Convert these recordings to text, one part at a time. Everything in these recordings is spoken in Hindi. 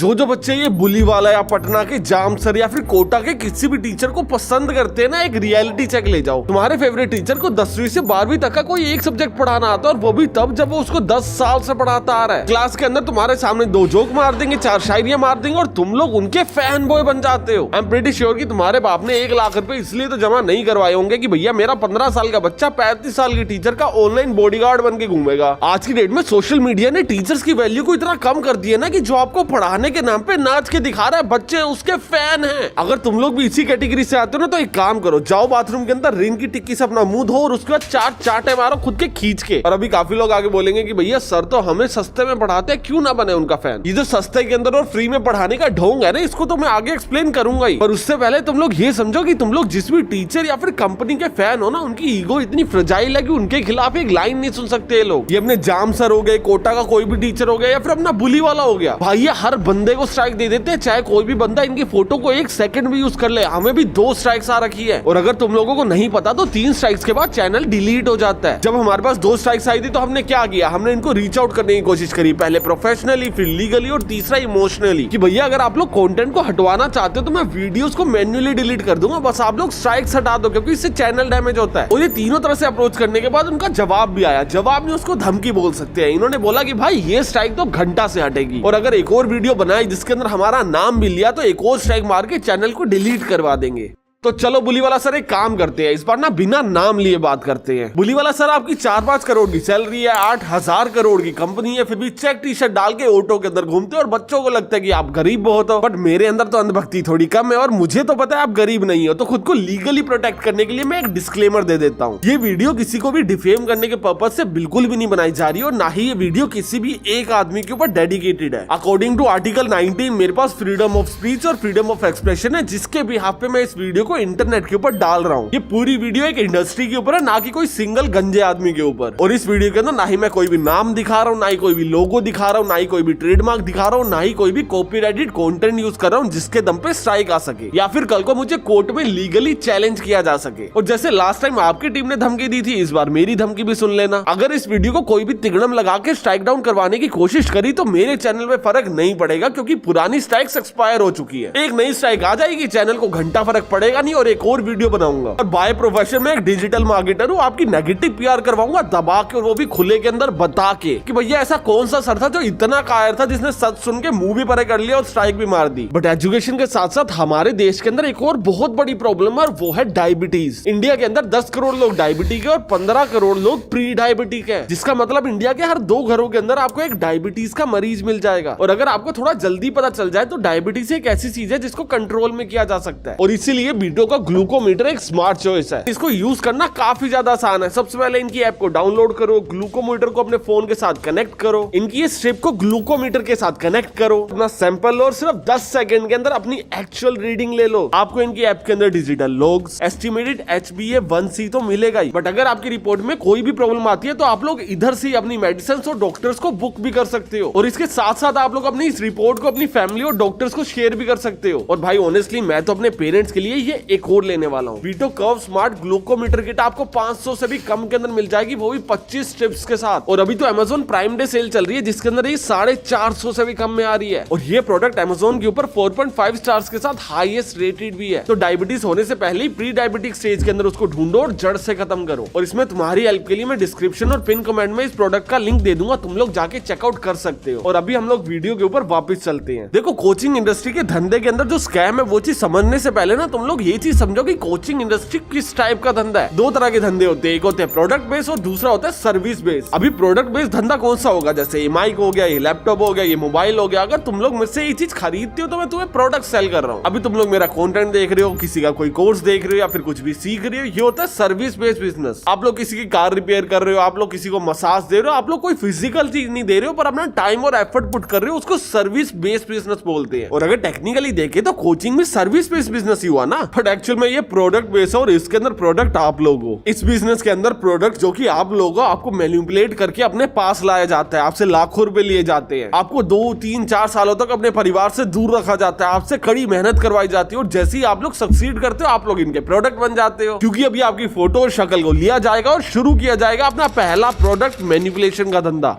जो बच्चे ये बुली वाला या पटना के जाम सर या फिर कोटा के किसी भी टीचर को पसंद करते हैं ना, एक रियलिटी चेक ले जाओ। तुम्हारे फेवरेट टीचर को 10वीं से 12वीं तक का कोई एक सब्जेक्ट पढ़ाना आता है, और वो भी तब जब वो उसको 10 साल से पढ़ाता आ रहा है। क्लास के अंदर तुम्हारे सामने 2 जोक मार देंगे, 4 शायरियां मार देंगे और तुम लोग उनके फैन बॉय बन जाते हो। आई एम प्रीटी श्योर कि तुम्हारे बाप ने 1 लाख रुपए इसलिए तो जमा नहीं करवाए होंगे कि भैया मेरा 15 साल का बच्चा 35 साल की टीचर का ऑनलाइन बॉडीगार्ड बन के घूमेगा। आज की डेट में सोशल मीडिया ने टीचर्स की वैल्यू को इतना कम कर दिया ना कि जो आपको पढ़ाने के नाम पे नाच के दिखा रहा है बच्चे उसके फैन हैं। अगर तुम लोग भी इसी कैटेगरी से आते हो ना, तो एक काम करो, जाओ बाथरूम के अंदर रिंग की टिक्की से अपना मुंह धो और उसके बाद 4 चाटे मारो खुद के खींच के। और अभी काफी लोग आगे बोलेंगे कि भैया सर तो हमें सस्ते में पढ़ाते हैं, क्यों ना बने उनका फैन। ये जो सस्ते के अंदर और फ्री में पढ़ाने का ढोंग है ना, इसको तो मैं आगे एक्सप्लेन करूंगा ही, पर उससे पहले तुम लोग ये समझो कि तुम लोग जिस भी टीचर या फिर कंपनी के फैन हो ना, उनकी ईगो इतनी फ्रेजाइल है कि उनके खिलाफ एक लाइन नहीं सुन सकते ये लोग। ये अपने जाम सर हो गए, कोटा का कोई भी टीचर हो गया या फिर अपना बुली वाला हो गया, भाई ये हर बंदे को स्ट्राइक दे देते हैं, चाहे कोई भी बंदा इनकी फोटो को 1 सेकंड भी यूज कर ले। हमें भी 2 स्ट्राइक्स आ रखी है, और अगर तुम लोगों को नहीं पता तो 3 स्ट्राइक्स के बाद चैनल डिलीट हो जाता है। जब हमारे पास 2 स्ट्राइक्स आई थी तो हमने क्या किया, हमने इनको रीच आउट करने की कोशिश करी, पहले प्रोफेशनली, फिर लीगली और तीसरा इमोशनली, कि भैया अगर आप लोग कंटेंट को हटवाना चाहते हो तो मैं वीडियोस को मैन्युअली डिलीट कर दूंगा, बस आप लोग स्ट्राइक्स हटा दो, क्योंकि इससे चैनल डैमेज होता है। और ये तीनों तरह से अप्रोच करने के बाद उनका जवाब भी आया। जवाब में उसको धमकी बोल सकते हैं। इन्होंने बोला कि भाई ये स्ट्राइक तो घंटा से हटेगी, और अगर एक और वीडियो बनाई जिसके अंदर हमारा नाम भी लिया तो एक और स्ट्राइक मार के चैनल को डिलीट करवा देंगे। तो चलो बुली वाला सर एक काम करते हैं, इस बार ना बिना नाम लिए बात करते हैं। बुली वाला सर आपकी 4-5 करोड़ की सैलरी है, 8,000 करोड़ की कंपनी है, फिर भी चेक टी-शर्ट डाल के ऑटो के अंदर घूमते हो और बच्चों को लगता है कि आप गरीब बहुत हो। बट मेरे अंदर तो अंधभक्ति थोड़ी कम है और मुझे तो पता है आप गरीब नहीं हो, तो खुद को लीगली प्रोटेक्ट करने के लिए मैं एक डिस्क्लेमर दे देता हूँ। ये वीडियो किसी को भी डिफेम करने के पर्पज से बिल्कुल भी नहीं बनाई जा रही, और ना ही ये वीडियो किसी भी एक आदमी के ऊपर डेडिकेटेड है। अकॉर्डिंग टू आर्टिकल 19 मेरे पास फ्रीडम ऑफ स्पीच और फ्रीडम ऑफ एक्सप्रेशन है, जिसके बिहाफ पे मैं इस वीडियो को इंटरनेट के ऊपर डाल रहा हूँ। ये पूरी वीडियो एक इंडस्ट्री के ऊपर है, ना कि कोई सिंगल गंजे आदमी के ऊपर। और इस वीडियो के अंदर ना ही मैं कोई भी नाम दिखा रहा हूँ, ना ही कोई भी लोगो दिखा रहा हूँ, ना ही कोई भी ट्रेडमार्क दिखा रहा हूँ, ना ही कोई भी कॉपीराइटेड कंटेंट यूज कर रहा हूँ जिसके दम पे स्ट्राइक आ सके या फिर कल को मुझे कोर्ट में लीगली चैलेंज किया जा सके। और जैसे लास्ट टाइम आपकी टीम ने धमकी दी थी, इस बार मेरी धमकी भी सुन लेना। अगर इस वीडियो को कोई भी तिगड़म लगा के स्ट्राइक डाउन करवाने की कोशिश करी तो मेरे चैनल में फर्क नहीं पड़ेगा, क्योंकि पुरानी स्ट्राइक्स एक्सपायर हो चुकी है। एक नई स्ट्राइक आ जाएगी, चैनल को घंटा फर्क पड़ेगा नहीं, और एक और वीडियो बनाऊंगा। और बाय प्रोफेशन में एक डिजिटल मार्केटर हूँ, आपकी नेगेटिव पीआर करवाऊंगा दबा के, और वो भी खुले के अंदर बता के कि भैया ऐसा कौन सा सर था जो इतना कायर था जिसने सच सुन के मुंह भी परे कर लिया और स्ट्राइक भी मार दी। बट एजुकेशन के साथ साथ हमारे देश के अंदर एक और बहुत बड़ी प्रॉब्लम है, और वो है डायबिटीज। इंडिया के अंदर 10 करोड़ लोग डायबिटिक है और 15 करोड़ लोग प्री डायबिटिक है, जिसका मतलब इंडिया के हर 2 घरों के अंदर आपको एक डायबिटीज का मरीज मिल जाएगा। और अगर आपको थोड़ा जल्दी पता चल जाए तो डायबिटीज एक ऐसी चीज है जिसको कंट्रोल में किया जा सकता है, और इसीलिए बीटो का ग्लूकोमीटर एक स्मार्ट चॉइस है। इसको यूज करना काफी ज्यादा आसान है। सबसे पहले इनकी ऐप को डाउनलोड करो, ग्लूकोमीटर को अपने फोन के साथ कनेक्ट करो, इनकी ये स्ट्रिप को ग्लूकोमीटर के साथ कनेक्ट करो, अपना सैंपल लो और सिर्फ 10 सेकंड के अंदर अपनी एक्चुअल रीडिंग ले लो। आपको इनकी ऐप के अंदर डिजिटल लॉग्स, एस्टिमेटेड HbA1c तो मिलेगा ही, बट अगर आपकी रिपोर्ट में कोई भी प्रॉब्लम आती है तो आप लोग इधर से अपनी मेडिसिन और डॉक्टर्स को बुक भी कर सकते हो, और इसके साथ साथ आप लोग अपनी इस रिपोर्ट को अपनी फैमिली और डॉक्टर्स को शेयर भी कर सकते हो। और भाई ऑनेस्टली मैं तो अपने पेरेंट्स के लिए ये एक और लेने वाला हूँ। बीटो कर्व स्मार्ट ग्लूकोमीटर किट आपको 500 से भी कम के अंदर मिल जाएगी, वो भी 25 स्ट्रिप्स के साथ। और अभी तो Amazon प्राइम डे सेल चल रही है, जिसके अंदर ये 450 से भी कम में आ रही है। और ये प्रोडक्ट Amazon के ऊपर 4.5 स्टार्स के साथ हाईएस्ट रेटेड भी है। तो डायबिटीज होने से पहले ही प्री डायबिटिक स्टेज के अंदर उसको ढूंढो और जड़ से खत्म करो। और इसमें तुम्हारी हेल्प के लिए मैं डिस्क्रिप्शन और पिन कमेंट में इस प्रोडक्ट का लिंक दे दूंगा, तुम लोग जाके चेकआउट कर सकते हो। और अभी हम लोग वीडियो के ऊपर वापस चलते हैं। देखो कोचिंग इंडस्ट्री के धंधे के अंदर जो स्कैम है वो चीज समझने से पहले ना तुम लोग ये चीज समझो कि कोचिंग इंडस्ट्री किस टाइप का धंधा है। 2 तरह के धंधे होते हैं, एक होते हैं प्रोडक्ट बेस और दूसरा होता है सर्विस बेस। अभी प्रोडक्ट बेस धंधा कौन सा होगा, जैसे ये माइक हो गया, ये लैपटॉप हो गया, ये मोबाइल हो गया। अगर तुम लोग मुझसे ये चीज खरीदते हो तो मैं तुम्हें प्रोडक्ट सेल कर रहा हूँ। अभी तुम लोग मेरा कंटेंट देख रहे हो, किसी का कोई कोर्स देख रहे हो या फिर कुछ भी सीख रहे हो, ये होता है सर्विस बेस्ड बिजनेस। आप लोग किसी की कार रिपेयर कर रहे हो, आप लोग किसी को मसाज दे रहे हो, आप लोग कोई फिजिकल चीज नहीं दे रहे हो पर अपना टाइम और एफर्ट पुट कर रहे हो, उसको सर्विस बेस्ड बिजनेस बोलते हैं। और अगर टेक्निकली देखे तो कोचिंग में सर्विस बेस्ड बिजनेस ही हुआ ना, बट एक्चुअल में ये प्रोडक्ट बेस्ड है और इसके अंदर प्रोडक्ट आप लोग हो। इस बिजनेस के अंदर प्रोडक्ट जो कि आप लोगों आपको मैनिपुलेट करके अपने पास लाया जाता है, आपसे लाखों रुपए लिए जाते हैं, आपको 2, 3, 4 सालों तक अपने परिवार से दूर रखा जाता है, आपसे कड़ी मेहनत करवाई जाती है, और जैसे ही आप लोग सक्सीड करते हो आप लोग इनके प्रोडक्ट बन जाते हो। क्योंकि अभी आपकी फोटो और शक्ल को लिया जाएगा और शुरू किया जाएगा अपना पहला प्रोडक्ट मैनिपुलेशन का धंधा।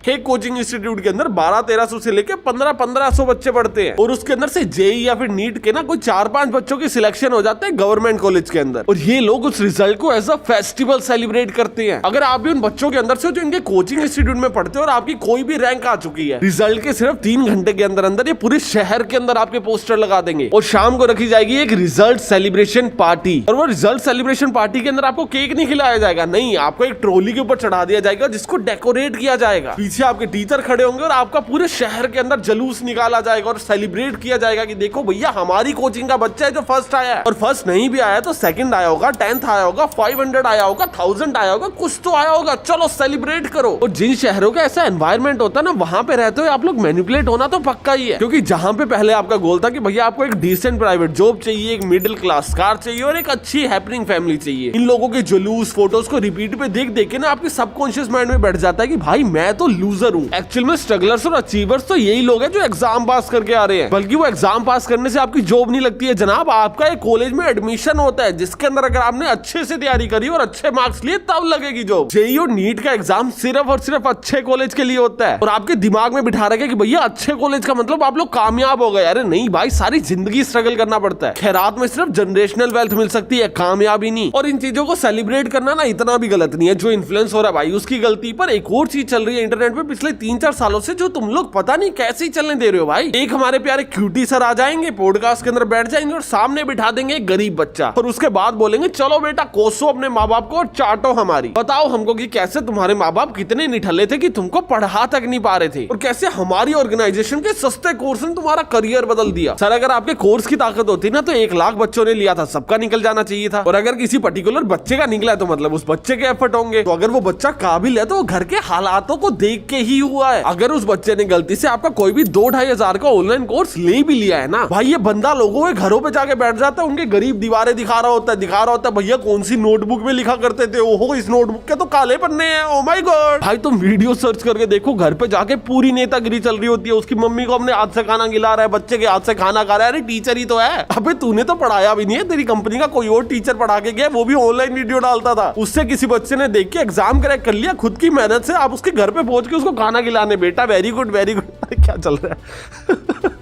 एक कोचिंग इंस्टीट्यूट के अंदर 1200-1300 से लेके 1500 बच्चे पढ़ते हैं और उसके अंदर से जेई या फिर नीट के ना कोई 4-5 बच्चों की सिलेक्शन हो जाते हैं गवर्नमेंट कॉलेज के अंदर, और ये लोग उस रिजल्ट को एज अ फेस्टिवल सेलिब्रेट करते हैं। अगर आप भी उन बच्चों के अंदर से जो इनके कोचिंग इंस्टीट्यूट में पढ़ते हो और आपकी कोई भी रैंक आ चुकी है, रिजल्ट के सिर्फ 3 घंटे के अंदर अंदर ये पूरे शहर के अंदर आपके पोस्टर लगा देंगे और शाम को रखी जाएगी एक रिजल्ट सेलिब्रेशन पार्टी। और वो रिजल्ट सेलिब्रेशन पार्टी के अंदर आपको केक नहीं खिलाया जाएगा, नहीं, आपको एक ट्रॉली के ऊपर चढ़ा दिया जाएगा जिसको डेकोरेट किया जाएगा, पीछे आपके टीचर खड़े होंगे और आपका पूरे शहर के अंदर जुलूस निकाला जाएगा और सेलिब्रेट किया जाएगा कि देखो भैया हमारी कोचिंग का बच्चा है जो फर्स्ट आया है, और फर्स्ट नहीं भी आया तो सेकंड आया होगा, 10th आया होगा, 500 आया होगा, 1000 आया होगा, कुछ तो आया होगा, चलो सेलिब्रेट करो। और जिन शहरों का ऐसा एनवायरमेंट होता है ना, वहां पे रहते हो आप लोग मैनिपुलेट होना तो पक्का ही है, क्योंकि जहां पे पहले आपका गोल था कि भैया आपको एक डिसेंट प्राइवेट जॉब चाहिए, एक मिडिल क्लास कार चाहिए और एक अच्छी हैपनिंग फैमिली चाहिए, इन लोगों के जुलूस फोटोज को रिपीट पे देख देख के ना आपके सबकॉन्शियस माइंड में बैठ जाता है कि भाई मैं तो लूजर हूँ। एक्चुअल में स्ट्रगलर्स और अचीवर्स तो यही लोग हैं जो एग्जाम पास करके आ रहे हैं, बल्कि वो एग्जाम पास करने से आपकी जॉब नहीं लगती है जनाब, आपका एक कॉलेज में एडमिशन होता है जिसके अंदर अगर आपने अच्छे से तैयारी करी और अच्छे मार्क्स लिए तब लगेगी जॉब। जेईई और नीट का एग्जाम सिर्फ और सिर्फ अच्छे कॉलेज के लिए होता है और आपके दिमाग में बिठा रखे कि भैया अच्छे कॉलेज का मतलब आप लोग कामयाब हो गए। अरे नहीं भाई, सारी जिंदगी स्ट्रगल करना पड़ता है। खैरात में सिर्फ जनरेशनल वेल्थ मिल सकती है, कामयाबी नहीं। और इन चीजों को सेलिब्रेट करना ना इतना भी गलत नहीं है, जो इन्फ्लुएंस हो रहा है भाई उसकी गलती। पर एक और चीज चल रही है इंटरनेट पे पिछले 3-4 सालों से जो तुम लोग पता नहीं कैसे ही चलने दे रहे हो भाई। एक हमारे प्यारे क्यूटी सर आ जाएंगे, पॉडकास्ट के अंदर बैठ जाएंगे और सामने बिठा देंगे एक गरीब बच्चा और उसके बाद बोलेंगे चलो बेटा कोसो अपने माँ बाप को और चाटो हमारी, बताओ हमको कि कैसे तुम्हारे माँ बाप कितने निठल्ले थे कि तुमको पढ़ा तक नहीं पा रहे थे और कैसे हमारी ऑर्गेनाइजेशन के सस्ते कोर्स ने तुम्हारा करियर बदल दिया। सर अगर आपके कोर्स की ताकत होती ना तो 1 लाख बच्चों ने लिया था, सबका निकल जाना चाहिए था। और अगर किसी पर्टिकुलर बच्चे का निकला है तो मतलब उस बच्चे के एफर्ट होंगे, तो अगर वो बच्चा काबिल है तो वो घर के हालातों को देख के ही हुआ है। अगर उस बच्चे ने गलती से आपका कोई भी 2-2.5 हजार का ऑनलाइन कोर्स ले भी लिया है ना भाई, ये बंदा लोगों के घरों पे जाके बैठ जाता है, उनके गरीब दीवारें दिखा रहा होता है भैया कौन सी नोटबुक में लिखा करते थे, ओहो इस नोटबुक के तो काले पन्ने हैं, ओ माय गॉड। भाई तुम वीडियो सर्च करके देखो, घर पे जाके पूरी नेतागिरी चल रही होती है, उसकी मम्मी को अपने हाथ से खाना खिला रहा है, बच्चे के हाथ से खाना खा रहा है। अरे टीचर ही तो है, अबे तूने तो पढ़ाया भी नहीं है, तेरी कंपनी का कोई और टीचर पढ़ा के गया, वो भी ऑनलाइन वीडियो डालता था, उससे किसी बच्चे ने देख के एग्जाम क्रैक कर लिया, खुद की मेहनत से आप उसके घर पे पहुंच के उसको खाना खिलाने, बेटा वेरी गुड वेरी गुड। क्या चल रहा है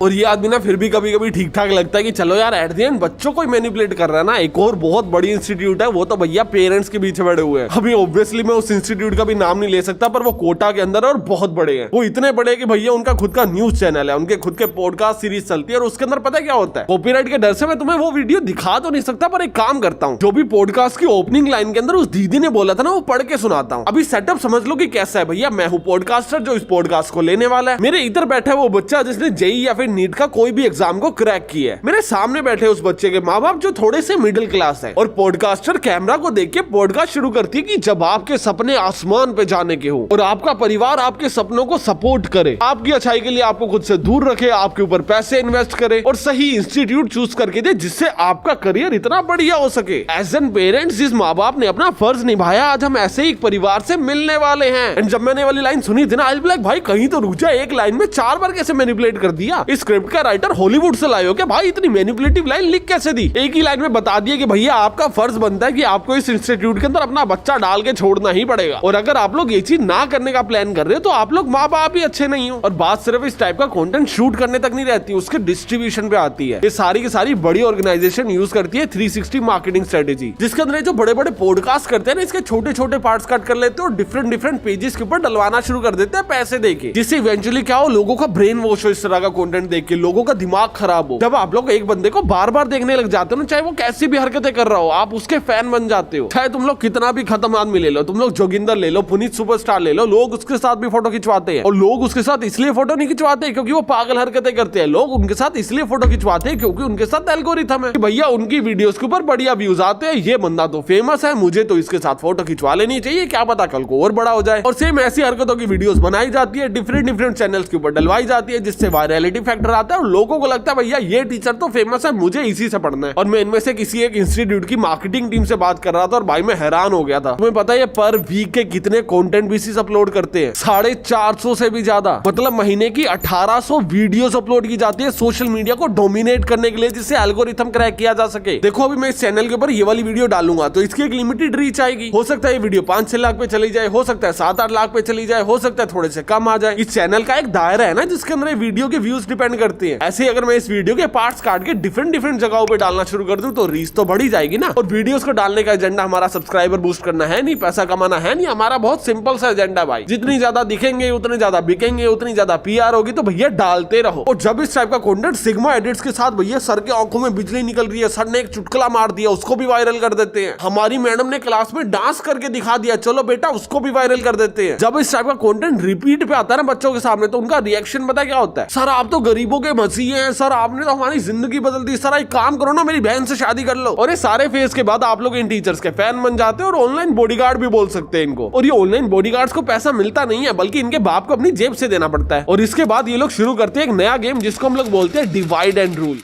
और ये आदमी ना फिर भी कभी कभी ठीक ठाक लगता है कि चलो यार एट द एंड बच्चों को मैनिपुलेट कर रहा है ना। एक और बहुत बड़ी इंस्टीट्यूट है, वो तो भैया पेरेंट्स के पीछे बड़े हुए हैं। अभी ऑब्वियसली मैं उस इंस्टीट्यूट का भी नाम नहीं ले सकता, पर वो कोटा के अंदर और बहुत बड़े हैं। वो इतने बड़े कि भैया उनका खुद का न्यूज चैनल है, उनके खुद के पॉडकास्ट सीरीज चलती है और उसके अंदर पता है क्या होता है, कॉपीराइट के डर से मैं तुम्हें वो वीडियो दिखा तो नहीं सकता, पर एक काम करता हूँ, जो भी पॉडकास्ट की ओपनिंग लाइन के अंदर उस दीदी ने बोला था ना वो पढ़ के सुनाता हूँ। अभी सेटअप समझ लो कि कैसा है भैया, मैं हूँ पॉडकास्टर जो इस पॉडकास्ट को लेने वाला है, मेरे इधर बैठा है वो बच्चा जिसने जेईई या फिर नीट का कोई भी एग्जाम को क्रैक किया है, मेरे सामने बैठे उस बच्चे के माँ बाप जो थोड़े से मिडिल क्लास है, और पॉडकास्टर कैमरा को देख के पॉडकास्ट शुरू करती है कि जब आपके सपने आसमान पे जाने के हो और आपका परिवार आपके सपनों को सपोर्ट करे, आपकी अच्छाई के लिए आपको खुद से दूर रखे, आपके ऊपर पैसे इन्वेस्ट करे और सही इंस्टीट्यूट चूज करके दे जिससे आपका करियर इतना बढ़िया हो सके। एज एन पेरेंट्स जिस माँ बाप ने अपना फर्ज निभाया, आज हम ऐसे ही एक परिवार से मिलने वाले हैं। एंड जब मैंने वाली लाइन सुनी थी ना, आई वाज लाइक भाई कहीं तो रुक जा, एक लाइन में 4 बार कैसे मैनिपुलेट कर दिया। इस स्क्रिप्ट का राइटर हॉलीवुड से लाए हो क्या भाई, इतनी मैनिपुलेटिव लाइन लिख कैसे दी। एक ही लाइन में बता दिया कि भैया आपका फर्ज बनता है कि आपको इस इंस्टीट्यूट के अंदर अपना बच्चा डाल के छोड़ना ही पड़ेगा, और अगर आप लोग ये चीज ना करने का प्लान कर रहे हो तो आप लोग माँ बाप ही अच्छे नहीं हो। और बात सिर्फ इस टाइप का कंटेंट शूट करने तक नहीं रहती, उसके डिस्ट्रीब्यूशन पे आती है। ये सारी की सारी बड़ी ऑर्गेनाइजेशन यूज करती है 360 मार्केटिंग स्ट्रेटेजी, जिसके अंदर जो बड़े बड़े पॉडकास्ट करते हैं ना, इसके छोटे छोटे पार्ट्स कट कर लेते हैं और डिफरेंट पेजेस के ऊपर डलवाना शुरू कर देते हैं पैसे देके, जिससे इवेंचुअली क्या हो, लोगों का ब्रेन वॉश हो इस तरह का कंटेंट देख के, लोगों का दिमाग खराब हो। जब आप लोग एक बंदे को बार बार देखने लग जाते हो ना, चाहे वो कैसी भी हरकतें कर रहा हो, आप उसके फैन बन जाते हो। चाहे तुम लोग कितना भी खत्म आदमी ले लो, तुम लोग जोगिंदर ले लो, पुनीत सुपरस्टार ले लो, लोग उसके साथ भी फोटो खिंचवाते हैं। और लोग उसके साथ इसलिए फोटो नहीं खिंचवाते क्योंकि वो पागल हरकतें करते हैं, लोग उनके साथ इसलिए फोटो खिंचवाते हैं क्योंकि उनके साथ एल्गोरिथम है, भैया उनकी वीडियोस के ऊपर बढ़िया व्यूज आते हैं, ये बंदा तो फेमस है, मुझे तो इसके साथ फोटो खिंचवा लेनी चाहिए, क्या पता कल को और बड़ा हो जाए। और सेम ऐसी हरकतों की वीडियोस बनाई जाती है, डिफरेंट चैनल्स के ऊपर डलवाई जाती है, जिससे वायरलिटी फैक्टर आता है और लोगों को लगता है भैया ये टीचर तो फेमस है, मुझे इसी से पढ़ना है। और मैं इनमें से किसी एक इंस्टीट्यूट की मार्केटिंग टीम से बात कर रहा था और भाई मैं हैरान हो गया था। तुम्हें पता है पर वीक के कितने कंटेंट बेसिस अपलोड करते हैं? 450 से भी ज्यादा। मतलब महीने की 1800 वीडियोस अपलोड की जाती है सोशल मीडिया को डोमिनेट करने के लिए, जिससे एल्गोरिथम क्रैक किया जा सके। देखो अभी मैं इस चैनल के ऊपर ये वाली वीडियो डालूंगा तो इसकी एक लिमिटेड रीच आएगी। हो सकता है ये वीडियो 5-6 लाख पे चली जाए, हो सकता है 7-8 लाख पे चली जाए, हो सकता है थोड़े से कम आ जाए। इस चैनल का एक दायरा है ना जिसके अंदर वीडियो के व्यूज डिपेंड करते हैं। ऐसे अगर मैं इस वीडियो के पार्ट्स काट के डिफरेंट जगहों पे डालना शुरू कर दूं तो रीच तो बढ़ी जाएगी ना। और वीडियोस को डालने का एजेंडा हमारा सब्सक्राइबर बूस्ट करना है नहीं, पैसा कमाना है नहीं। हमारा बहुत सिंपल सा एजेंडा भाई, जितनी ज्यादा दिखेंगे उतने ज्यादा बिकेंगे, उतनी ज्यादा पीआर होगी, तो भैया डालते रहो। और जब इस टाइप का कंटेंट सिग्मा एडिट्स के साथ भैया सर के आंखों में बिजली निकल रही है, सर ने एक चुटकुला मार दिया, उसको भी वायरल कर देते हैं। हमारी मैडम ने क्लास में डांस करके दिखा दिया, चलो बेटा उसको भी वायरल कर देते हैं। जब इस टाइप का कंटेंट रिपीट पे आता है ना बच्चों के सामने, तो उनका रिएक्शन पता क्या होता है? सर आप तो गरीबों के मसीह हैं, सर आपने तो हमारी जिंदगी बदल दी, सर एक काम करो ना मेरी बहन से शादी कर लो। और ये सारे फेज के बाद आप लोग इन टीचर्स के फैन बन जाते हैं और ऑनलाइन बॉडीगार्ड भी बोल सकते हैं इनको। और ये ऑनलाइन बॉडीगार्ड्स को पैसा मिलता नहीं है, बल्कि इनके बाप को अपनी जेब से देना पड़ता है। और इसके बाद ये लोग शुरू करते हैं एक नया गेम जिसको हम लोग बोलते हैं डिवाइड एंड रूल।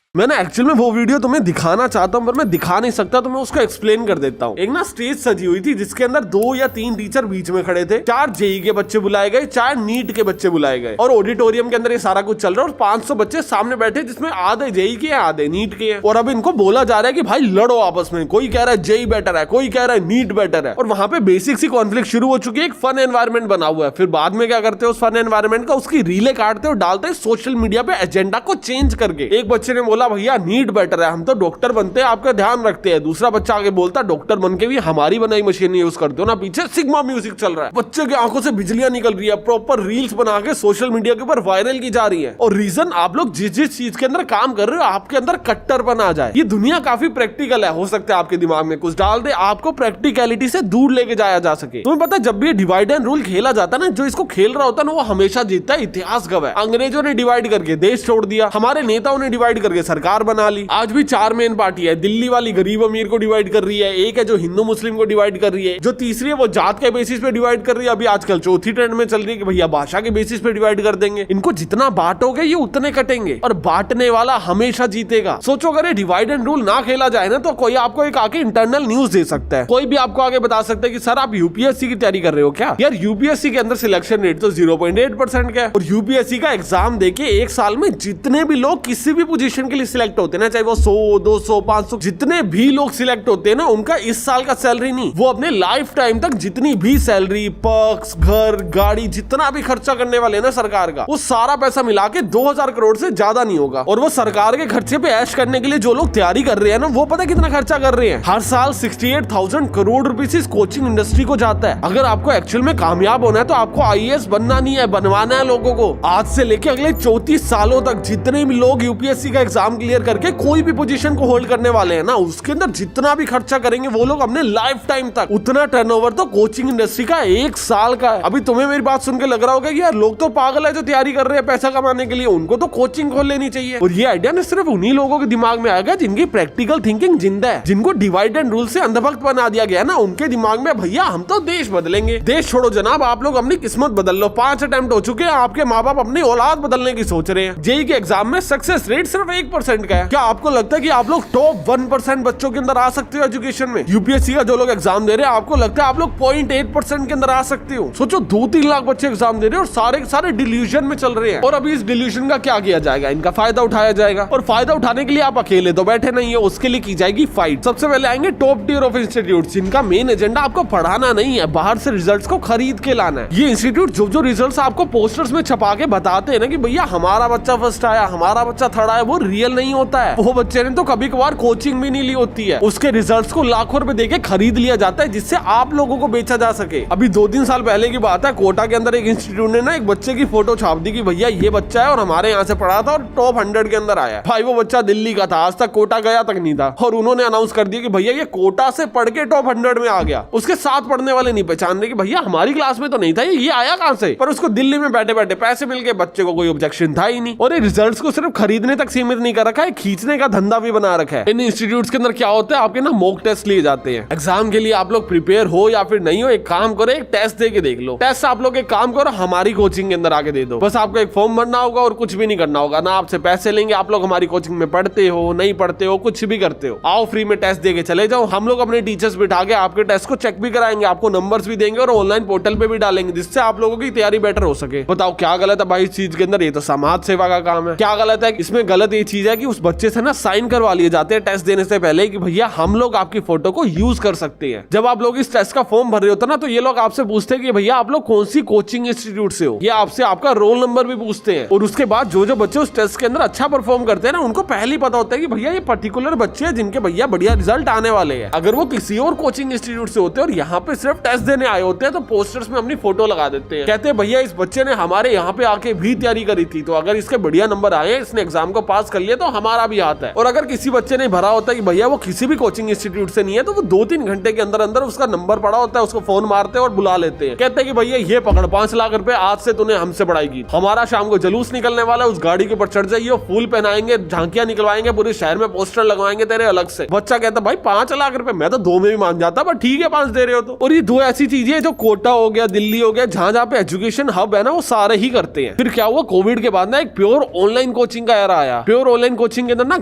मैं ना एक्चुअल में वो वीडियो तुम्हें दिखाना चाहता हूं पर मैं दिखा नहीं सकता, तो मैं उसको एक्सप्लेन कर देता हूं। एक ना स्टेज सजी हुई थी जिसके अंदर 2 या 3 टीचर बीच में खड़े थे, 4 जेई के बच्चे बुलाए गए, 4 नीट के बच्चे बुलाए गए और ऑडिटोरियम के अंदर ये सारा कुछ चल रहा है। और 500 बच्चे सामने बैठे जिसमें आधे जेई के आधे नीट के हैं। और अब इनको बोला जा रहा है कि भाई लड़ो आपस में, कोई कह रहा है जेई बेटर है, कोई कह रहा है नीट बेटर है। और वहां पे बेसिक सी कॉन्फ्लिक्ट शुरू हो चुकी है, एक फन एनवायरमेंट बना हुआ है। फिर बाद में क्या करते हैं उस फन एनवायरमेंट का, उसकी रीले काटते और डालते हैं सोशल मीडिया पे एजेंडा को चेंज करके। एक बच्चे ने बोला भैया नीट बेटर है, हम तो डॉक्टर बनते हैं, आपका ध्यान रखते हैं। दूसरा बच्चा आगे बोलता डॉक्टर बन के भी हमारी बनाई मशीन यूज करते हो ना, पीछे सिग्मा म्यूजिक चल रहा है। बच्चे की आंखों से बिजलियां निकल रही है, प्रॉपर रील्स बना के सोशल मीडिया के ऊपर वायरल की जा रही है। और रीजन आप लोग जिस चीज के अंदर काम कर रहे हो आपके अंदर कट्टरपन आ जाए। ये दुनिया काफी प्रैक्टिकल है, हो सकता है आपके दिमाग में कुछ डाल दे, आपको प्रैक्टिकलिटी से दूर लेके जाया जा सके। तुम्हें पता है जब भी डिवाइड एंड रूल खेला जाता है ना, जो इसको खेल रहा होता है ना वो हमेशा जीतता है। इतिहास गवाह है, अंग्रेजों ने डिवाइड करके देश छोड़ दिया, हमारे नेताओं ने डिवाइड करके सरकार बना ली। आज भी 4 मेन पार्टी है, दिल्ली वाली गरीब अमीर को डिवाइड कर रही है, एक है जो हिंदू मुस्लिम को डिवाइड कर रही है, जो तीसरी है वो जात के बेसिस पे डिवाइड कर रही है, अभी आजकल चौथी ट्रेंड में चल रही है कि भैया भाषा के बेसिस पे डिवाइड कर देंगे। इनको जितना बांटोगे ये उतने कटेंगे और बांटने वाला हमेशा जीतेगा। सोचो अगर ये डिवाइड एंड रूल ना खेला जाए ना, तो कोई आपको एक आके इंटरनल न्यूज दे सकता है, कोई भी आपको आगे बता सकता है कि सर आप यूपीएससी की तैयारी कर रहे हो क्या? यार यूपीएससी के अंदर सिलेक्शन रेट तो 0.8% का है। और यूपीएससी का एग्जाम देके एक साल में जितने भी लोग किसी भी पोजीशन के लिए सिलेक्ट होते हैं ना, चाहे वो 100, 200, 500 जितने भी लोग सिलेक्ट होते हैं ना, उनका इस साल का सैलरी नहीं, वो अपने लाइफ टाइम तक जितनी भी सैलरी, पर्क्स, घर, गाड़ी, जितना भी खर्चा करने वाले ना सरकार का, वो सारा पैसा मिला के 2000 करोड़ से ज्यादा नहीं होगा। और वो सरकार के खर्चे पे ऐश करने के लिए जो लोग तैयारी कर रहे हैं ना, वो पता कितना खर्चा कर रहे हैं? हर साल 68,000 करोड़ रुपए इस कोचिंग इंडस्ट्री को जाता है। अगर आपको एक्चुअल में कामयाब होना है तो आपको आईएएस बनना नहीं है, बनवाना है लोगों को। आज से लेके अगले 34 सालों तक जितने भी लोग यूपीएससी का एग्जाम क्लियर करके कोई भी पोजीशन को होल्ड करने वाले हैं ना, उसके अंदर जितना भी खर्चा करेंगे वो लोग अपने लाइफ टाइम तक, उतना टर्नओवर तो कोचिंग इंडस्ट्री का 1 साल का है। अभी तुम्हें मेरी बात सुन के लग रहा होगा कि यार लोग तो पागल है जो तैयारी कर रहे हैं पैसा कमाने के लिए, उनको तो कोचिंग खोल लेनी चाहिए। और ये आइडिया ना सिर्फ उन्हीं लोगों के दिमाग में आएगा जिनकी प्रैक्टिकल थिंकिंग जिंदा है, जिनको डिवाइड एंड रूल से अंधभक्त बना दिया गया ना, उनके दिमाग में भैया हम तो देश बदलेंगे। देश छोड़ो जनाब, आप लोग अपनी किस्मत बदल लो। 5 अटेम्प्ट हो चुके हैं, आपके माँ बाप अपनी औलाद बदलने की सोच रहे हैं। जेईई के एग्जाम में सक्सेस रेट सिर्फ 1% का है। क्या आपको लगता है कि आप लोग टॉप 1% बच्चों के अंदर आ सकते हो एजुकेशन में? यूपीएससी का जो लोग एग्जाम दे रहे हैं, आपको लगता है आप लोग 0.8% के अंदर आ सकते हो? सोचो 2-3 लाख बच्चे एग्जाम दे रहे हैं और सारे के सारे डिल्यूजन में चल रहे हैं। और अभी इस डिल्यूजन का क्या किया जाएगा? इनका फायदा उठाया जाएगा। और फायदा उठाने के लिए आप अकेले तो बैठे नहीं है, उसके लिए की जाएगी फाइट। सबसे पहले आएंगे टॉप टियर ऑफ इंस्टीट्यूट, जिनका मेन एजेंडा आपको पढ़ाना नहीं है, बाहर से रिजल्ट्स को खरीद के लाना है। ये इंस्टीट्यूट जो रिजल्ट्स आपको पोस्टर्स में छपा के बताते हैं ना कि भैया हमारा बच्चा फर्स्ट आया, हमारा बच्चा थर्ड आया, वो रियल नहीं होता है। वो बच्चे ने तो कभी कभार कोचिंग भी नहीं ली होती है, उसके रिजल्ट्स को लाखों रुपए देके खरीद लिया जाता है जिससे आप लोगों को बेचा जा सके। अभी 2-3 साल पहले की बात है, कोटा के अंदर एक इंस्टीट्यूट ने ना एक बच्चे की फोटो छाप दी कि भैया ये बच्चा है और हमारे यहाँ से पढ़ा था और टॉप 100 के अंदर आया। भाई वो बच्चा दिल्ली का था, आज तक कोटा गया तक नहीं था, और उन्होंने अनाउंस कर दिया कि भैया ये कोटा से पढ़ के टॉप 100 में आ गया। उसके साथ पढ़ने वाले नहीं पहचान रहे कि भैया हमारी क्लास में तो नहीं था, ये आया कहां से? पर उसको दिल्ली में बैठे बैठे पैसे मिल गए, बच्चे को कोई ऑब्जेक्शन था ही नहीं। और ये रिजल्ट्स को सिर्फ खरीदने तक सीमित नहीं कर रखा है, खींचने का धंधा भी बना रखा है। इन इंस्टीट्यूट्स के अंदर क्या होता है, आपके ना मॉक टेस्ट लिए जाते हैं। एग्जाम के लिए आप लोग प्रिपेयर हो या फिर नहीं हो, एक काम करो, एक टेस्ट दे के देख लो। टेस्ट आप लोग एक काम करो, हमारी कोचिंग के अंदर आके दे दो। बस आपको एक फॉर्म भरना होगा और कुछ भी नहीं करना होगा, ना आपसे पैसे लेंगे। आप लोग हमारी कोचिंग में पढ़ते हो, नहीं पढ़ते हो, कुछ भी करते हो, आओ फ्री में टेस्ट दे के चले जाओ। हम लोग अपने टीचर्स बिठा के आपके टेस्ट को चेक भी कराएंगे, आपको नंबर्स भी देंगे और ऑनलाइन पोर्टल पे भी डालेंगे, जिससे आप लोगों की तैयारी बेटर हो सके। बताओ क्या गलत है भाई इस चीज के अंदर? ये तो समाज सेवा का काम है। क्या गलत है इसमें? गलत ये चीज है कि उस बच्चे से ना साइन करवा लिए जाते हैं टेस्ट देने से पहले कि भैया हम लोग आपकी फोटो को यूज कर सकते हैं। जब आप लोग इस टेस्ट का फॉर्म भर रहे होते ना, तो ये लोग आपसे पूछते हैं कि भैया आप लोग कौन सी कोचिंग इंस्टीट्यूट से हो। ये आपसे आपका रोल नंबर भी पूछते हैं। और उसके बाद जो जो बच्चे उस टेस्ट के अंदर अच्छा परफॉर्म करते हैं ना, उनको पहले ही पता होता है कि भैया ये पर्टिकुलर बच्चे हैं जिनके भैया बढ़िया रिजल्ट आने वाले हैं। अगर वो किसी और कोचिंग इंस्टीट्यूट से होते हैं और यहाँ पे सिर्फ टेस्ट देने आए होते हैं, तो पोस्टर्स में अपनी फोटो लगा देते हैं, कहते हैं भैया इस बच्चे ने हमारे यहाँ पे आके भी तैयारी करी थी, तो अगर इसके बढ़िया नंबर आए, इसने एग्जाम को पास कर लिया, तो हमारा भी हाथ है। और अगर किसी बच्चे ने भरा होता है कि भैया वो किसी भी कोचिंग इंस्टीट्यूट से नहीं है, तो वो 2-3 घंटे के अंदर अंदर उसका नंबर पड़ा होता है, उसको फोन मारते हैं और बुला लेते हैं, कहते हैं कि भैया ये पकड़ 5 लाख रुपए, आज से तूने हमसे पढ़ाई की। हमारा शाम को जुलूस निकलने वाला है, उस गाड़ी के ऊपर चढ़ जाइए, फूल पहनाएंगे, झांकियां निकलवाएंगे, पूरे शहर में पोस्टर लगवाएंगे तेरे अलग से। बच्चा कहता भाई 5 लाख रुपए, मैं तो 2 में भी मान जाता, पर ठीक है 5 दे रहे हो तो। और ये 2 ऐसी चीजें जो कोटा हो गया, दिल्ली हो गया, जहां जहां पे एजुकेशन हब है ना, वो सारे ही करते हैं। फिर क्या हुआ, कोविड के बाद ना एक प्योर ऑनलाइन कोचिंग का एरा आया। प्योर ऑनलाइन कोचिंग के अंदर ना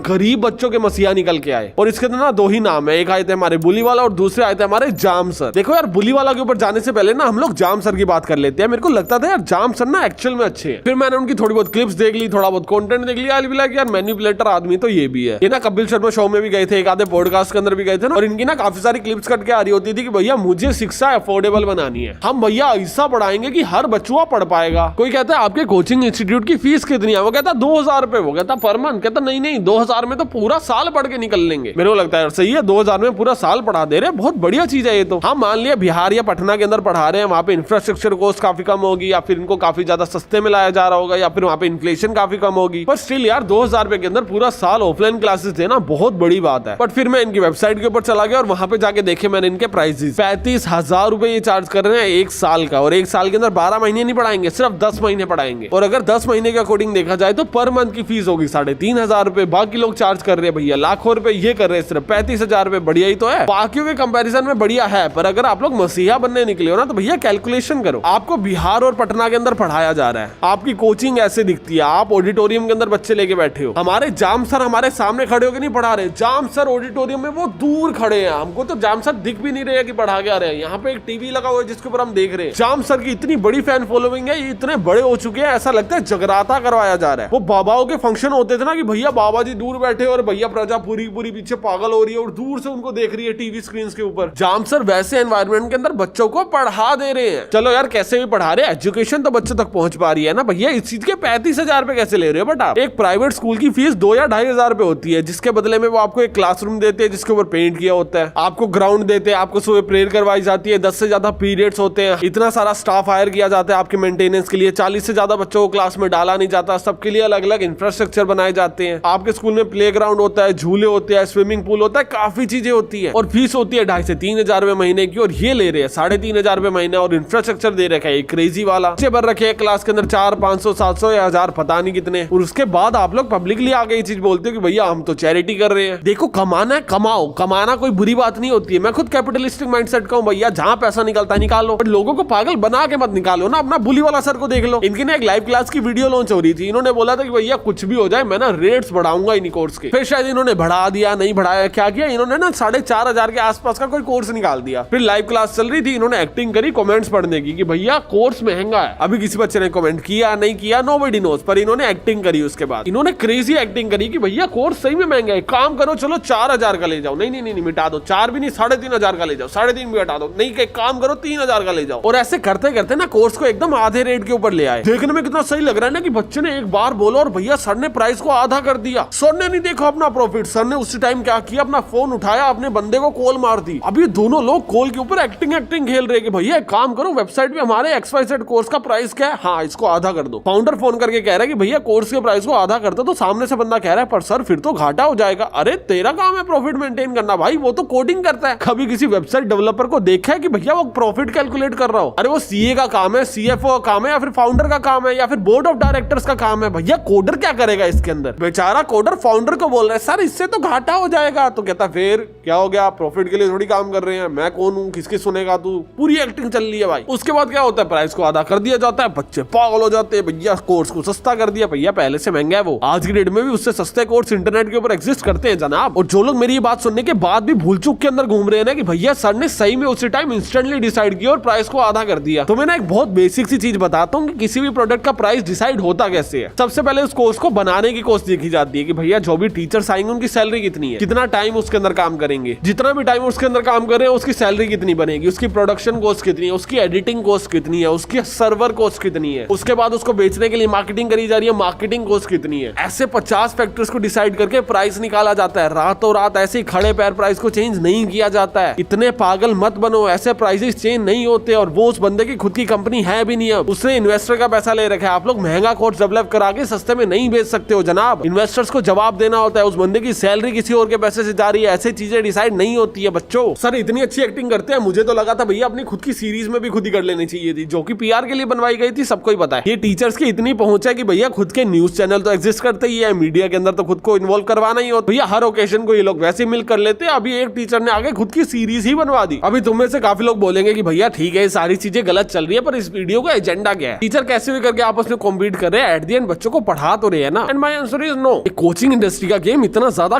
गरीब बच्चों के मसीहा निकल के आए, और इसके अंदर ना 2 ही नाम है, एक आए थे हमारे बुली वाला और दूसरे आए थे हमारे जाम सर। देखो यार, बुली वाला के ऊपर जाने से पहले ना हम लोग जाम सर की बात कर लेते हैं। मेरे को लगता था यार जाम सर ना एक्चुअल में अच्छे हैं। फिर मैंने उनकी थोड़ी बहुत क्लिप्स देख ली, थोड़ा बहुत कंटेंट देख लिया, यार मैनिपुलेटर आदमी तो ये भी है। ये ना कपिल शर्मा शो में भी गए थे, एक आधे पॉडकास्ट के अंदर भी गए थे ना, और इनकी ना काफी सारी क्लिप्स कट के आ रही होती थी कि भैया मुझे शिक्षा अफोर्डेबल बनानी है, हम भैया ऐसा पढ़ाएंगे कि हर बच्चा पढ़ पाएगा। कोई कहता है आपके कोचिंग इंस्टीट्यूट की फीस कितनी है, वो कहता 2000 रुपए, वो कहता पर मंथ, कहता नहीं 2000 में तो पूरा साल पढ़ के निकल लेंगे। मेरे को लगता है सही है, 2000 में पूरा साल पढ़ा दे रहे हैं, बहुत बढ़िया चीज है ये तो। हम मान लिया बिहार या पटना के अंदर पढ़ा रहे हैं, वहाँ पे इंफ्रास्ट्रक्चर कॉस्ट काफी कम होगी, या फिर इनको काफी ज्यादा सस्ते में लाया जा रहा होगा, या फिर वहाँ पे इन्फ्लेशन काफी कम होगी, पर स्टिल यार 2000 रुपए के अंदर पूरा साल ऑफलाइन क्लासेस देना बहुत बड़ी बात है। बट फिर मैं इनकी वेबसाइट के ऊपर चला गया और वहाँ पे जाके देखे मैंने इनके प्राइसेस, 35,000 रुपए ये चार्ज कर रहे हैं 1 साल का, और 1 साल के अंदर 12 महीने नहीं पढ़ाएंगे, सिर्फ 10 महीने पढ़ाएंगे। और अगर 10 महीने के अकॉर्डिंग देखा जाए तो पर मंथ की फीस होगी 3,500 रुपए। बाकी लोग चार्ज कर रहे हैं भैया लाखों रुपए, ये कर रहे हैं सिर्फ 35,000 रुपए। बढ़िया ही तो है, बाकियों के कंपैरिजन में बढ़िया है। पर अगर आप लोग मसीहा बनने निकले हो ना, तो भैया कैलकुलेशन करो, आपको बिहार और पटना के अंदर पढ़ाया जा रहा है, आपकी कोचिंग ऐसे दिखती है, आप ऑडिटोरियम के अंदर बच्चे लेके बैठे हो। हमारे जाम सर हमारे सामने खड़े होकर नहीं पढ़ा रहे, जाम सर ऑडिटोरियम में वो दूर खड़े हैं, हमको तो जाम सर दिख भी नहीं रहे कि पढ़ा के आ रहे हैं। यहाँ पे एक टीवी लगा हुआ है जिसके ऊपर हम देख रहे हैं। जाम सर की इतनी बड़ी फैन फॉलोइंग है, ये इतने बड़े हो चुके हैं, ऐसा लगता है जगराता करवाया जा रहा है। वो बाबाओं के फंक्शन होते थे ना कि भैया बाबा जी दूर बैठे और भैया प्रजा पूरी पूरी पीछे पागल हो रही है और दूर से उनको देख रही है टीवी स्क्रीन के ऊपर। जाम सर वैसे एनवायरनमेंट के अंदर बच्चों को पढ़ा दे रहे हैं। चलो यार कैसे भी पढ़ा रहे हैं, एजुकेशन तो बच्चों तक पहुंच पा रही है ना भैया। इस चीज के 35,000 रुपए कैसे ले रहे हो? बट आप एक प्राइवेट स्कूल की फीस 2 या 2,500 रुपए होती है, जिसके बदले में वो आपको एक क्लासरूम देते हैं जिसके ऊपर पेंट किया होता है, आपको ग्राउंड देते हैं, आपको सुबह प्रेयर करवाई जाती है, 10 से ज्यादा पीरियड्स होते हैं, इतना सारा स्टाफ हायर किया जाता है आपके मेंटेनेंस के लिए, 40 से ज्यादा बच्चों को क्लास में डाला नहीं जाता, सबके लिए अलग अलग इंफ्रास्ट्रक्चर बनाए जाते हैं। आपके स्कूल में प्ले ग्राउंड होता है, झूले होते हैं, स्विमिंग पूल होता है, काफी चीजें होती है, और फीस होती है 2,500 से 3,000 रुपए महीने की। और ये ले रहे हैं 3,500 रुपए महीना, और इंफ्रास्ट्रक्चर दे रखा है क्रेजी वाला, बच्चे भर रखे हैं क्लास के अंदर 400, 500, 700 या 1000 पता नहीं कितने। और उसके बाद आप लोग पब्लिकली आगे ये चीज बोलते हो कि भैया हम तो चैरिटी कर रहे हैं। देखो कमाना है, कमाओ, कमाना कोई बुरी बात नहीं होती है। मैं खुद कैपिटलिस्टिक माइंडसेट का हूं भैया, जहां पैसा निकलता है निकालो, बट लोगों को पागल बना के मत निकालो ना। अपना बुली वाला सर को देख लो, इनकी ना एक लाइव क्लास की वीडियो लॉन्च हो रही थी, इन्होंने बोला था कि भैया कुछ भी हो जाए मैं ना रेट्स बढ़ाऊंगा इन कोर्स के। फिर शायद इन्होंने बढ़ा दिया, नहीं बढ़ाया, क्या किया इन्होंने ना 4,500 के आसपास का कोई कोर्स निकाल दिया। फिर लाइव क्लास चल रही थी, इन्होंने एक्टिंग करी कमेंट्स पढ़ने की कि भैया कोर्स महंगा है। अभी किसी बच्चे ने कमेंट किया नहीं किया नोबडी नोस, पर इन्होंने एक्टिंग करी। उसके बाद इन्होंने क्रेजी एक्टिंग करी कि भैया कोर्स सही में महंगा है, काम करो चलो 4,000 का ले जाओ। नहीं नहीं नहीं मिटा दो, 4 भी नहीं 3,500 का ले जाओ, 3.5 भी हटा दो, नहीं काम करो 3,000 का ले जाओ। और ऐसे करते करते ना कोर्स को एकदम आधे रेट के ऊपर ले आए। देखने में कितना सही लग रहा है ना कि बच्चे ने एक बार बोला और भैया सर ने प्राइस को आधा कर दिया। सर ने नहीं देखा अपना प्रॉफिट, सर ने उसी टाइम क्या किया, अपना फोन उठाया, अपने बंदे को कॉल मार दी। अब ये दोनों लोग कॉल के ऊपर एक्टिंग खेल रहे कि भैया एक काम करो, वेबसाइट पे हमारे XYZ कोर्स का प्राइस क्या है, हाँ इसको आधा कर दो। फाउंडर फोन करके कह रहा है कि भैया कोर्स के प्राइस को आधा कर दो, तो सामने से बंदा कह रहा है पर सर फिर तो घाटा हो जाएगा। अरे तेरा काम है प्रॉफिट मेंटेन करना भाई, वो तो कोडिंग करता है। कभी किसी वेबसाइट डेवलपर को देखा है कि भैया वो प्रॉफिट कैलकुलेट कर रहा हो? अरे वो CA का काम है, CFO का काम है, या फिर फाउंडर का काम है, या फिर बोर्ड ऑफ डायरेक्टर्स का काम है। भैया कोडर क्या करेगा इसके अंदर? बेचारा कोडर फाउंडर को बोल रहा है सर इससे तो घाटा हो जाएगा। तो कहता फिर क्या हो गया, प्रॉफिट के लिए थोड़ी काम कर रहे हैं, मैं कौन हूँ, किसकी सुनेगा तू। पूरी एक्टिंग चल रही है भाई। उसके बाद क्या होता है, प्राइस को आधा कर दिया जाता है, बच्चे पागल हो जाते हैं, भैया कोर्स को सस्ता कर दिया। भैया पहले से महंगा है वो, आज की डेट में भी उससे सस्ते कोर्स इंटरनेट के ऊपर एग्जिस्ट करते हैं जनाब। और जो लोग मेरी ये बात सुनने के बाद भी भूल चूक के अंदर घूम रहे हैं ना कि भैया सर ने सही में उसी टाइम इंस्टेंटली डिसाइड किया और प्राइस को आधा कर दिया, तो मैं ना एक बहुत बेसिक सी चीज बताता हूँ कि किसी भी प्रोडक्ट का प्राइस डिसाइड होता कैसे है। सबसे पहले उस कोर्स को बनाने की कॉस्ट देखी जाती है कि भैया जो भी टीचर्स आएंगे उनकी सैलरी कितनी है, कितना टाइम उसके अंदर काम करेंगे, जितना भी टाइम उसके अंदर काम कर रहे हैं उसकी सैलरी कितनी बनेगी, उसकी प्रोडक्शन कॉस्ट कितनी है, उसकी एडिटिंग कॉस्ट कितनी है, उसकी सर्वर कॉस्ट कितनी है, उसके बाद उसको बेचने के लिए मार्केटिंग करी जा रही है, मार्केटिंग कॉस्ट कितनी है। ऐसे 50 फैक्टर्स को डिसाइड करके प्राइस निकाला जाता है। रातों रात ऐसे ही खड़े पैर प्राइस को चेंज नहीं किया जाता है। इतने पागल मत बनो, ऐसे प्राइसेस चेंज नहीं होते। और वो उस बंदे की खुद की कंपनी है भी नहीं है, उसने इन्वेस्टर का पैसा ले रखा है। आप लोग महंगा कोर्स डेवलप करा के सस्ते में नहीं बेच सकते हो जनाब। इन्वेस्टर्स को जवाब देना होता है, उस बंदे की सैलरी किसी और के पैसे से जा रही है, ऐसी चीजें डिसाइड नहीं होती है बच्चों। सर इतनी अच्छी एक्टिंग करते हैं, मुझे तो लगा था भैया अपनी खुद की सीरीज में भी खुद ही कर लेनी चाहिए थी, जो कि पीआर के लिए बनवाई गई थी, सबको ही पता है। ये टीचर्स की इतनी पहुंच है कि भैया खुद के न्यूज चैनल तो एग्जिस्ट करते ही है, मीडिया के अंदर तो खुद को इन्वॉल्व करवाना ही होता है। भैया हर ओकेजन को ये लोग वैसे मिल कर लेते हैं। अभी एक टीचर ने आगे खुद की सीरीज ही बनवा दी। अभी तुम में से काफी लोग बोलेंगे कि भैया ठीक है सारी चीजें गलत चल रही है, पर इस वीडियो का एजेंडा क्या है, टीचर कैसे भी करके आपस में कॉम्पीट कर रहे हैं, एट द एंड बच्चों को पढ़ा तो रहे हैं ना। And my answer is no. Coaching industry का गेम इतना ज्यादा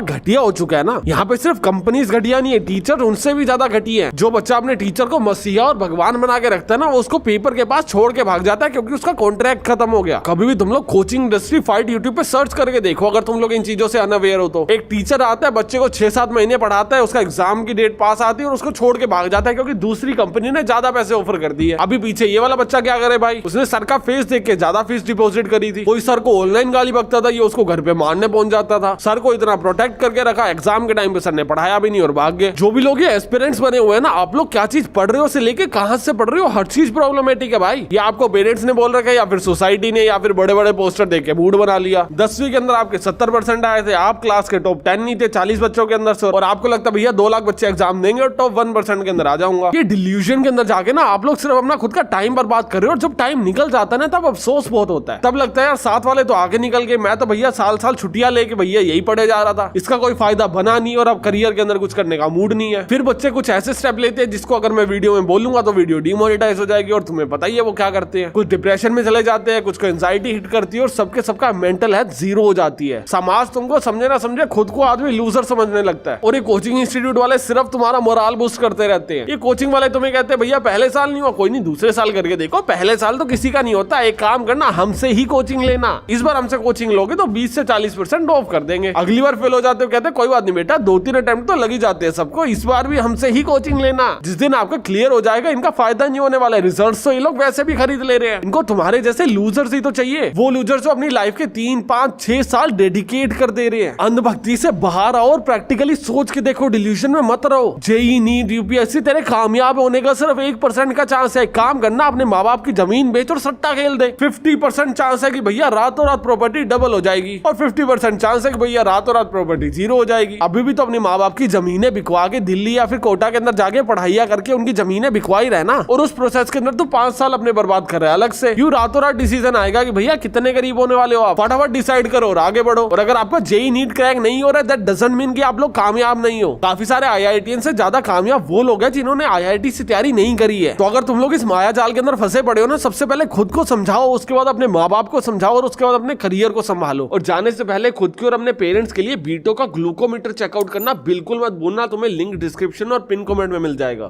घटिया हो चुका है ना, यहाँ पे सिर्फ कंपनीज घटिया नहीं है, टीचर उनसे भी ज्यादा घटिया है। जो बच्चा अपने टीचर को मसीहा और भगवान बना के रखता है ना, वो उसको पेपर के पास छोड़ के भाग जाता है क्योंकि उसका कॉन्ट्रैक्ट खत्म हो गया। कभी भी तुम लोग कोचिंग इंडस्ट्री फाइट यूट्यूब पे सर्च करके देखो, अगर तुम लोग इन चीजों से अनअवेयर हो तो। एक टीचर आता है, बच्चे को 6-7 महीने पढ़ाता है, उसका एग्जाम की डेट पास आती है और उसको छोड़ के भाग जाता है क्योंकि दूसरी कंपनी ने ज्यादा पैसे ऑफर कर दिए। अभी पीछे ये वाला बच्चा क्या करे भाई, उसने सर का फेस देख के ज्यादा फीस डिपॉजिट करी थी। कोई सर को ऑनलाइन गाली बकता था, ये उसको घर पे मारने पहुंच जाता था। सर को इतना प्रोटेक्ट करके रखा, एग्जाम के टाइम पे सर ने पढ़ाया भी नहीं और भाग गए। जो भी लोग ये एस्पिरेंट्स बने हुए हैं ना, आप लोग क्या चीज पढ़ रहे हो से लेके कहां से पढ़ रहे हो, हर चीज प्रॉब्लमेटिक है भाई। ये आपको पेरेंट्स ने बोल रखा है या फिर सोसाइटी ने या फिर बड़े बड़े पोस्टर देख के मूड बना लिया। 10वीं के अंदर आपके 70% आए थे, आप क्लास के टॉप 10 नहीं थे 40 बच्चों के अंदर से, और आपको लगता भैया 2 लाख बच्चे एग्जाम देंगे और टॉप 1% के अंदर आ जाऊंगा। ये डिल्यूजन के अंदर जाके ना आप लोग सिर्फ अपना खुद का टाइम बर्बाद कर रहे हो, और जब टाइम निकल जाता है ना तब अफसोस बहुत होता है। तब लगता है यार साथ वाले तो आगे निकल गए, मैं तो भैया साल साल छुट्टियां लेके भैया यही पढ़े जा रहा था, इसका कोई फायदा बना नहीं और अब करियर के अंदर कुछ करने का मूड नहीं है। फिर बच्चे कुछ ऐसे स्टेप लेते हैं जिसको अगर मैं वीडियो में बोलूंगा तो वीडियो डिमोनेटाइज हो जाएगी, और तुम्हें पता ही है वो क्या करते हैं। कुछ डिप्रेशन में चले जाते हैं, कुछ को एंजाइटी हिट करती है और सबके सबका मेंटल हेल्थ जीरो हो जाती है। समाज तुमको समझे ना समझे, खुद को आदमी लूजर समझने लगता है। और ये कोचिंग इंस्टीट्यूट वाले सिर्फ तुम्हारा मोराल बूस्ट करते रहते हैं। ये कोचिंग वाले तुम्हें कहते हैं भैया पहले साल नहीं हुआ, कोई नहीं दूसरे साल करके देखो। पहले साल तो किसी का नहीं होता, एक काम करना हमसे ही कोचिंग लेना, इस बार हमसे कोचिंग लोगे तो 20 से 40% ऑफ कर देंगे। अगली बार फेल हो जाते हो कहते कोई बात नहीं बेटा, 2-3 अटेम्प्ट तो लग ही जाते हैं सबको, इस बार भी हमसे ही कोचिंग लेना। जिस दिन आपका क्लियर हो जाएगा इनका फायदा नहीं होने वाला है, रिजल्ट्स तो ये लोग वैसे भी खरीद ले रहे हैं। इनको तुम्हारे जैसे लूजर्स ही तो चाहिए, वो लूजर्स जो अपनी लाइफ के 3, 5, 6 साल डेडिकेट कर दे रहे हैं। अंधभक्ति से बाहर आओ और प्रैक्टिकली सोच के देखो, डिल्यूजन में मत रहो। जेई नीट यूपीएससी तेरे कामयाब होने का सिर्फ 1% का चांस है। काम करना, अपने माँ बाप की जमीन बेच और सट्टा खेल दे। 50% चांस है कि भैया रातों रात प्रॉपर्टी डबल हो जाएगी, और 50% चांस है कि भैया रातों रात प्रॉपर्टी जीरो हो जाएगी। अभी भी तो अपने माँ बाप की जमीनें बिकवा के दिल्ली या फिर कोटा के अंदर जाके पढ़ाइयाँ करके उनकी जमीनें बिकवाई रहना, और उस प्रोसेस के अंदर तो 5 साल अपने बर्बाद कर रहे हैं अलग से। यूं रातों रात डिसीजन आएगा कि भैया कितने करीब होने वाले हो आप, फटाफट डिसाइड करो और आगे बढ़ो। और अगर आपका जेई नीट क्रैक नहीं हो रहा है, दैट डजंट मीन कि आप लोग कामयाब नहीं हो। काफी सारे आईआईटीएन से ज्यादा कामयाब वो लोग हैं जिन्होंने आईआईटी से तैयारी नहीं करी है। तो अगर तुम लोग इस माया जाल के अंदर फंसे पड़े हो ना, सबसे पहले खुद को समझाओ, उसके बाद अपने माँ बाप को समझाओ और उसके बाद अपने करियर को संभालो। और जाने से पहले खुद के और अपने पेरेंट्स के लिए बीटो का ग्लूकोमीटर चेकआउट करना बिल्कुल मत भूलना। तुम्हें लिंक डिस्क्रिप्शन और पिन कमेंट में मिल जाएगा।